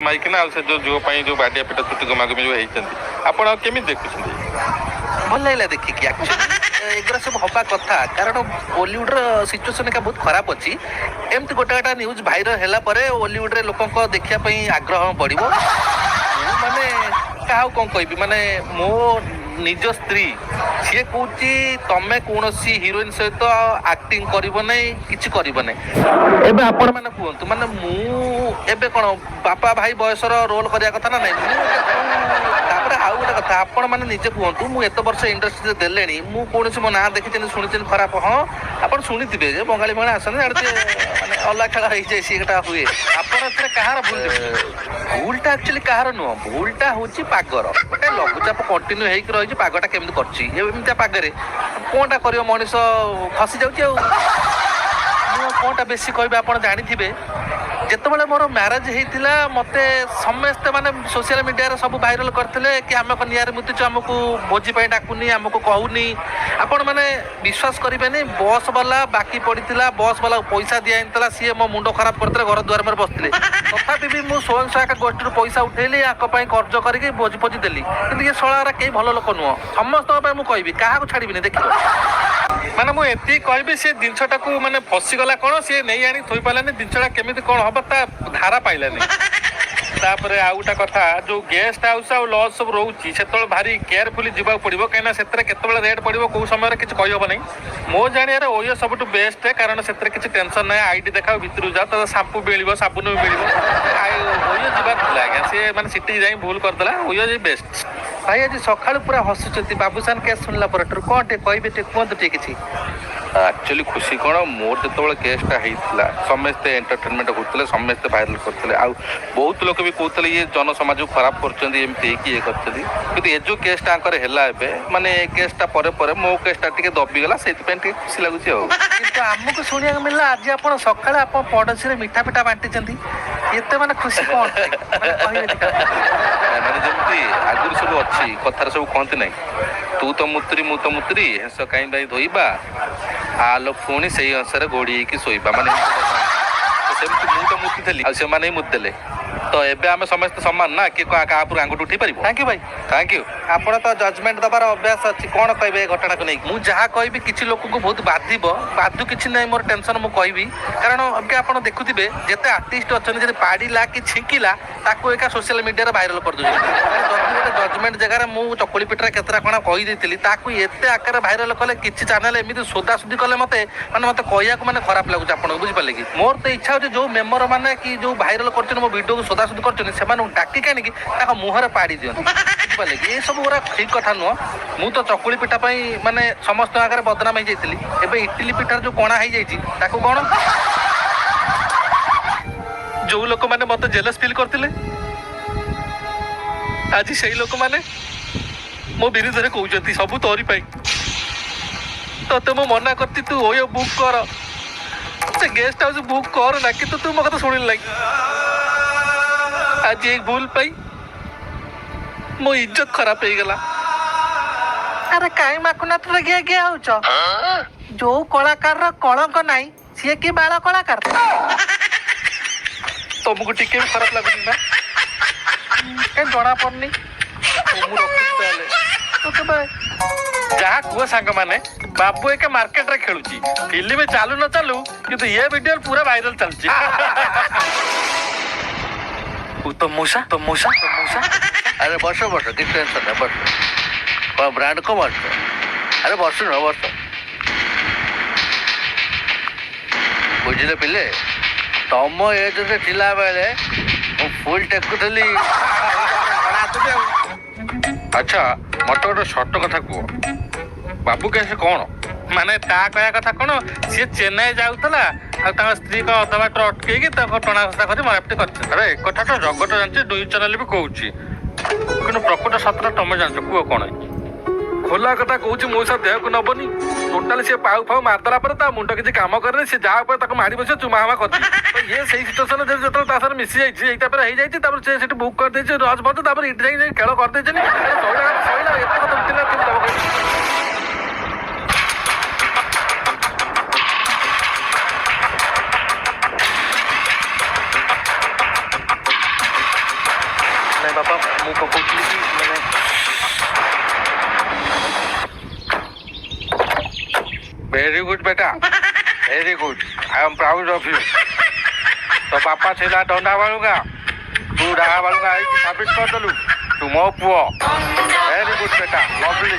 ମାଇକିନା ଆଉ ସେ ଯୋଉ ପାଇଁ ଯୋଉ ବାଡ଼ିଆ ପିଟା ଚୁଟି ଗମାଗମି ଯୋଉ ହେଇଛନ୍ତି ଆପଣ କେମିତି ଦେଖୁଛନ୍ତି? ଭଲ ଲାଗିଲା ଦେଖିକି ଏଗୁରା ସବୁ ହବା କଥା କାରଣ ଓଲିଉଡର ସିଚୁଏସନ ଏକା ବହୁତ ଖରାପ ଅଛି। ଏମିତି ଗୋଟେ ଗୋଟେ ନ୍ୟୁଜ ଭାଇରାଲ ହେଲା ପରେ ଓଲିଉଡରେ ଲୋକଙ୍କ ଦେଖିବା ପାଇଁ ଆଗ୍ରହ ବଢିବ। ମୁଁ ମାନେ କାହାକୁ କଣ କହିବି ମାନେ ମୋ ନିଜ ସ୍ତ୍ରୀ ସିଏ କହୁଛି ତମେ କୌଣସି ହିରୋଇନ ସହିତ ଆକ୍ଟିଂ କରିବ ନାହିଁ କିଛି କରିବ ନାହିଁ। ଏବେ ଆପଣ ମାନେ କୁହନ୍ତୁ ମାନେ ମୁଁ ଏବେ କଣ ବାପା ଭାଇ ବୟସର ରୋଲ କରିବା କଥା ନା ନାଇଁ ତାପରେ ଆଉ ଗୋଟେ କଥା ଆପଣ ମାନେ ନିଜେ କୁହନ୍ତୁ ମୁଁ ଏତେ ବର୍ଷ ଇଣ୍ଡଷ୍ଟ୍ରିରେ ଦେଲେଣି ମୁଁ କୌଣସି ମୋ ନାଁ ଦେଖିଛନ୍ତି ଶୁଣିଛନ୍ତି ଖରାପ ହଁ ଆପଣ ଶୁଣିଥିବେ ଯେ ବଙ୍ଗାଳୀ ମାନେ ଆସନ୍ତି ମାନେ ଅଲଗା ଖେଳ ହେଇଯାଏ ସିଏଟା ହୁଏ ଆପଣ ଏଥିରେ କାହାର ଭୁଲ ଭୁଲଟା ଆକ୍ଚୁଆଲି କାହାର ନୁହଁ ଭୁଲଟା ହଉଛି ପାଗର ଗୋଟେ ଲଘୁଚାପ କଣ୍ଟିନ୍ୟୁ ହେଇକି ରହିଛି ପାଗଟା କେମିତି କରୁଛି ଏମିତିଆ ପାଗରେ କଣଟା କରିବ ମଣିଷ ଖସି ଯାଉଛି ଆଉ ମୁଁ କଣଟା ବେଶୀ କହିବି ଆପଣ ଜାଣିଥିବେ ଯେତେବେଳେ ମୋର ମ୍ୟାରେଜ ହେଇଥିଲା ମତେ ସମସ୍ତେ ମାନେ ସୋସିଆଲ ମିଡିଆରେ ସବୁ ଭାଇରାଲ କରିଥିଲେ କି ଆମେ ନିଆରେ ମୁତିଛୁ ଆମକୁ ଭୋଜି ପାଇଁ ଡାକୁନି ଆମକୁ କହୁନି ଆପଣ ମାନେ ବିଶ୍ୱାସ କରିବେନି ବସ୍ ବାଲା ବାକି ପଡ଼ିଥିଲା ବସ୍ ବାଲା ପଇସା ଦିଆହେଇଥିଲା ସିଏ ମୋ ମୁଣ୍ଡ ଖରାପ କରିଥିଲେ ଘର ଦୁଆର ପରେ ବସିଥିଲେ ତଥାପି ବି ମୁଁ ସ୍ୱୟଂ ସହାୟକ ଗୋଷ୍ଠୀରୁ ପଇସା ଉଠେଇଲି ଆଙ୍କ ପାଇଁ କର୍ଜ କରିକି ଭୋଜି ଫୋଜି ଦେଲି କିନ୍ତୁ ଏ ଶଳାରା କେହି ଭଲ ଲୋକ ନୁହଁ ସମସ୍ତଙ୍କ ପାଇଁ ମୁଁ କହିବି କାହାକୁ ଛାଡ଼ିବିନି ଦେଖିବ ମାନେ ମୁଁ ଏତିକି କହିବି ସେ ଜିନିଷଟାକୁ ମାନେ ଫସିଗଲା କଣ ସିଏ ନେଇ ଆଣି ଥୋଇ ପାରିଲାନି ଜିନିଷଟା କେମିତି କଣ ହବ ତା ଧାରା ପାଇଲାନି। ତାପରେ ଆଉ ଗୋଟେ କଥା ଯୋଉ ଗେଷ୍ଟ ହାଉସ୍ ଆଉ ଲଜ୍ ସବୁ ରହୁଛି ସେତେବେଳେ ଭାରି କେୟାରଫୁଲି ଯିବାକୁ ପଡ଼ିବ କାହିଁକିନା ସେଥିରେ କେତେବେଳେ ରେଟ୍ ପଡ଼ିବ କୋଉ ସମୟରେ କିଛି କହିହବ ନାହିଁ। ମୋ ଜାଣିବାରେ ଓୟୋ ସବୁଠୁ ବେଷ୍ଟ କାରଣ ସେଥିରେ କିଛି ଟେନସନ ନାହିଁ ଆଇଡି ଦେଖାଅ ଭିତରକୁ ଯାଅ ତ ସାମ୍ପୁ ମିଳିବ ସାବୁନ ବି ମିଳିବ ଓୟୋ ଯିବାର ଥିଲା ଆଜ୍ଞା ସିଏ ମାନେ ସେଠିକି ଯାଇ ଭୁଲ କରିଦେଲା ଓୟୋ ବେଷ୍ଟ। ଭାଇ ଆଜି ସକାଳୁ ପୁରା ହସୁଛନ୍ତି ବାବୁସାନ କେସ୍ ଶୁଣିଲା ପରଠାରୁ କଣ ଟିକେ କହିବେ ଟିକେ କୁହନ୍ତୁ ଟିକେ କିଛି ଆକ୍ଚୁଆଲି ଖୁସି କ'ଣ ମୋର ଯେତେବେଳେ କେସ୍ଟା ହେଇଥିଲା ସମସ୍ତେ ଏଣ୍ଟରଟେନମେଣ୍ଟ କରୁଥିଲେ ସମସ୍ତେ ଭାଇରାଲ କରୁଥିଲେ ଆଉ ବହୁତ ଲୋକ ବି କହୁଥିଲେ ଇଏ ଜନସମାଜକୁ ଖରାପ କରୁଛନ୍ତି ଏମିତି ହେଇକି ଇଏ କରିଛନ୍ତି କିନ୍ତୁ ଏ ଯେଉଁ କେସ୍ଟା ଆଙ୍କର ହେଲା ଏବେ ମାନେ ଏ କେସ୍ଟା ପରେ ପରେ ମୋ କେସ୍ଟା ଟିକେ ଦବିଗଲା ସେଇଥିପାଇଁ ଟିକେ ଖୁସି ଲାଗୁଛି ଆଉ କିନ୍ତୁ ଆମକୁ ଶୁଣିବାକୁ ମିଳିଲା ଆଜି ଆପଣ ସକାଳେ ଆପଣ ପଡ଼ୋଶୀରେ ମିଠା ପିଠା ବାଣ୍ଟିଛନ୍ତି ଏତେ ମାନେ ଖୁସି କ'ଣ ମାନେ ଯେମିତି ଆଗରୁ ସବୁ ଅଛି କଥାରେ ସବୁ କହନ୍ତି ନାହିଁ ତୁ ତ ମୁତୁରି ହେସ କାହିଁ ଭାଇ ଧୋଇବା ଆଲୋ ପୁଣି ସେଇ ଅନୁସାରେ ଘୋଡ଼ି ହେଇକି ଶୋଇବା ମାନେ ସେମିତି ମୁଁ ତ ମୁତିଥିଲି ଆଉ ସେମାନେ ହିଁ ମୁତିଦେଲେ ତ ଏବେ ଆମେ ସମସ୍ତେ ସମାନ ନା କିଏ କାହା ଉପରୁ ଆଙ୍ଗୁଠି ଉଠେଇ ପାରିବ। ଥ୍ୟାଙ୍କ ୟୁ ଭାଇ ଥ୍ୟାଙ୍କ ୟୁ ଆପଣ ତ ଜଜମେଣ୍ଟ ଦେବାର ଅଭ୍ୟାସ ଅଛି କ'ଣ କହିବେ ଏ ଘଟଣାକୁ ନେଇକି ମୁଁ ଯାହା କହିବି କିଛି ଲୋକଙ୍କୁ ବହୁତ ବାଧୁ କିଛି ନାହିଁ ମୋର ଟେନସନ୍ ମୁଁ କହିବି କାରଣ ଏବେ ଆପଣ ଦେଖୁଥିବେ ଯେତେ ଆର୍ଟିଷ୍ଟ ଅଛନ୍ତି ଯଦି ପାଡ଼ିଲା କି ଛିଙ୍କିଲା ତାକୁ ଏକା ସୋସିଆଲ ମିଡ଼ିଆରେ ଭାଇରାଲ କରିଦେଉଛନ୍ତି ଯଦି ଗୋଟେ ଜଜମେଣ୍ଟ ଜାଗାରେ ମୁଁ ଚକୁଳି ପିଠାରେ କେତେଟା କ'ଣ କହିଦେଇଥିଲି ତାକୁ ଏତେ ଆକାରରେ ଭାଇରାଲ କଲେ କିଛି ଚ୍ୟାନେଲ ଏମିତି ସୋଦାସୁଦି କଲେ ମତେ କହିବାକୁ ମାନେ ଖରାପ ଲାଗୁଛି ଆପଣଙ୍କୁ ବୁଝିପାରିଲେ କି ମୋର ତ ଇଚ୍ଛା ହେଉଛି ଯୋଉ ମେମ୍ବର ମାନେ କି ଯୋଉ ଭାଇରାଲ କରୁଛନ୍ତି ମୋ ଭିଡ଼ିଓକୁ ସୋଦାସୁଦି କରୁଛନ୍ତି ସେମାନଙ୍କୁ ଡାକିକି ଆଣିକି ତାଙ୍କ ମୁହଁରେ ପାଡ଼ି ଦିଅନ୍ତି ବୁଝିପାରିଲେ କି ଏସବୁ ଗୁଡ଼ା ଠିକ୍ କଥା ନୁହଁ। ମୁଁ ତ ଚକୁଳି ପିଠା ପାଇଁ ମାନେ ସମସ୍ତଙ୍କ ଆଗରେ ବଦନାମ ହେଇଯାଇଥିଲି ଏବେ ଇଟିଲି ପିଠାର ଯୋଉ କଣା ହେଇଯାଇଛି ତାକୁ କ'ଣ ଯୋଉ ଲୋକମାନେ ମତେ ଜେଲସ୍ ଫିଲ୍ କରିଥିଲେ ଆଜି ସେଇ ଲୋକମାନେ ମୋ ବିରୁଦ୍ଧରେ କହୁଛନ୍ତି ସବୁ ତୋରି ପାଇଁ ତତେ ମୁଁ ମନା କରିଛି ତୁ ଓୟୋ ବୁକ୍ କର ସେ ଗେଷ୍ଟ ହାଉସ୍ ବୁକ୍ କର ନା କିନ୍ତୁ ତୁ ମୋ କଥା ଶୁଣିଲୁ ନାହିଁ ଆଜି ଏଇ ଭୁଲ ପାଇଁ ମୋ ଇଜ୍ଜତ ଖରାପ ହେଇଗଲା। ଆରେ କାହିଁ ମାକୁନାଥରେ ଗିଆ ଗିଆ ହଉଛ ଯୋଉ କଳାକାରର କଳଙ୍କ ନାହିଁ ସିଏ କି ବାଳ କଳାକାର ତମକୁ ଟିକେ ବି ଖରାପ ଲାଗୁନି ନା କାହିଁ ଜଣା ପଡୁନି ମୁଁ ରଖୁଛି ତାହେଲେ ଯାହା କୁହ ସାଙ୍ଗମାନେ ବାବୁ ଏକା ମାର୍କେଟରେ ଖେଳୁଛି ଫିଲ୍ମ ଚାଲୁ ନ ଚାଲୁ କିନ୍ତୁ ଏ ଭିଡିଓ ପୁରା ଭାଇରାଲ ଚାଲୁଛି। ତ ମୂଷା ଆରେ ବସ କିଛି ଟେନସନ୍ ନାହିଁ ବସ କ'ଣ ବ୍ରାଣ୍ଡ କ'ଣ ବସ ଆରେ ବସ ବୁଝିଲେ ପିଲେ ତମ ଏଜରେ ଥିଲାବେଳେ ମୁଁ ଫୁଲ ଟେକୁଥିଲି। ଆଚ୍ଛା ମତେ ଗୋଟେ ସତ କଥା କୁହ ବାବୁ କେସ କ'ଣ ମାନେ ତା କହିବା କଥା କ'ଣ ସିଏ ଚେନ୍ନାଇ ଯାଉଥିଲା ଆଉ ତାଙ୍କ ସ୍ତ୍ରୀଙ୍କ ଅଧା ବାଟରେ ଅଟକେଇକି ତାଙ୍କ ଟଣା ଘୋଷା କରି ମରାପିଟି କରିଥିଲେ। ଆରେ ଏ କଥା ତ ଜଗତ ଜାଣିଛି ଦୁଇ ଚ୍ୟାନେଲ ବି କହୁଛି କିନ୍ତୁ ପ୍ରକୃତ ସତଟା ତମେ ଜାଣିଛ କୁହ କ'ଣ ହେଇଛି ଖୋଲା କଥା କହୁଛି ମଉସା ଦେହକୁ ନବନି ଟୋଟାଲି ସିଏ ପାଉ ମାରିଦେଲା ପରେ ତା ମୁଣ୍ଡ କିଛି କାମ କରେନି ସେ ଯାହା ଉପରେ ତାକୁ ମାରି ବସିବ ଚୁମା ହାମା କରିଛି ଇଏ ସେଇ ସିଚୁଏସନ ଯେତେବେଳେ ତା ସାଙ୍ଗରେ ମିଶି ଯାଇଛି ଏଇ ତାପରେ ହେଇଯାଇଛି ତାପରେ ସେ ସେଠି ବୁକ୍ କରିଦେଇଛି ରଜ ବଜ ତାପରେ ଏଠି ଯାଇକି ଖେଳ କରିଦେଇଛନ୍ତି ସଇଲା ଏତେ କଥା ଉଠିଲା ନାଇଁ ବାପା ମୁଁ କହୁଥିଲି କି ମାନେ ଭେରି ଗୁଡ୍ ବେଟା very good I am proud of you. ତୋ ବାପା ଥିଲା ଡଣ୍ଡା ବାଳୁଙ୍ଗା ତୁ ଡାହା ବାଳୁଙ୍ଗା ହେଇକି ସାବିତ କରିଦେଲୁ ତୁ ମୋ ପୁଅ। ଭେରି ଗୁଡ୍ ବେଟା ଲଭଲି।